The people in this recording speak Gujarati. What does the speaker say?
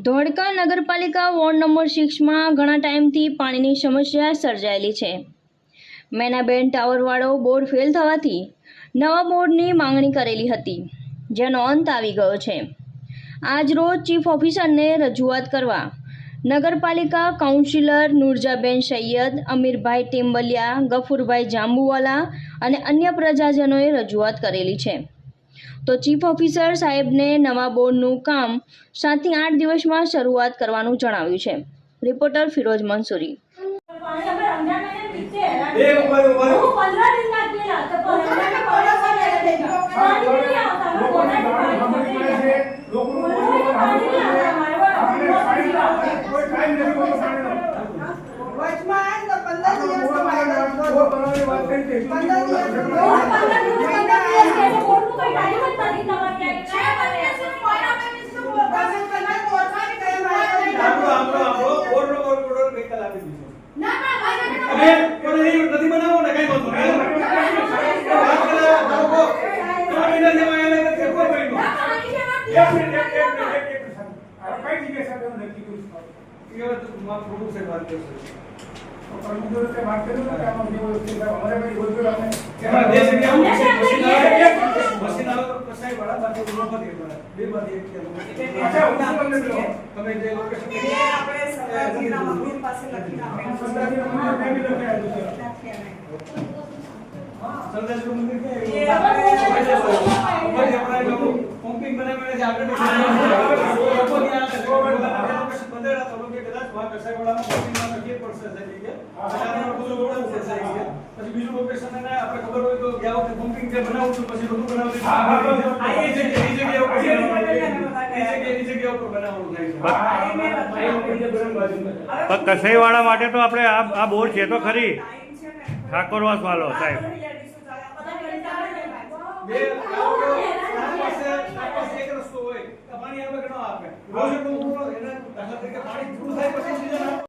ધોળકા નગરપાલિકા વોર્ડ નંબર 6માં ઘણા ટાઈમથી પાણીની સમસ્યા સર્જાયેલી છે। મેનાબેન ટાવરવાળો બોર ફેલ થવાથી નવા બોરની માંગણી કરેલી હતી, જેનો અંત આવી ગયો છે। આજ રોજ ચીફ ઓફિસરને રજૂઆત કરવા નગરપાલિકા કાઉન્સિલર નુરજાબેન સૈયદ, અમીરભાઈ ટેમ્બલિયા, ગફુરભાઈ જાંબુવાલા અને અન્ય પ્રજાજનોએ રજૂઆત કરેલી છે। તો ચીફ ઓફિસર સાહેબને નવા બોર્ડનું કામ 7 થી 8 દિવસમાં શરૂઆત કરવાનું જણાવ્યું છે। રિપોર્ટર ફિરોઝ મંસૂરી। કસાઈવાળા માટે તો આપણે આ બોર્ડ છે તો ખરી ઠાકોરવાસ વાળો સાહેબ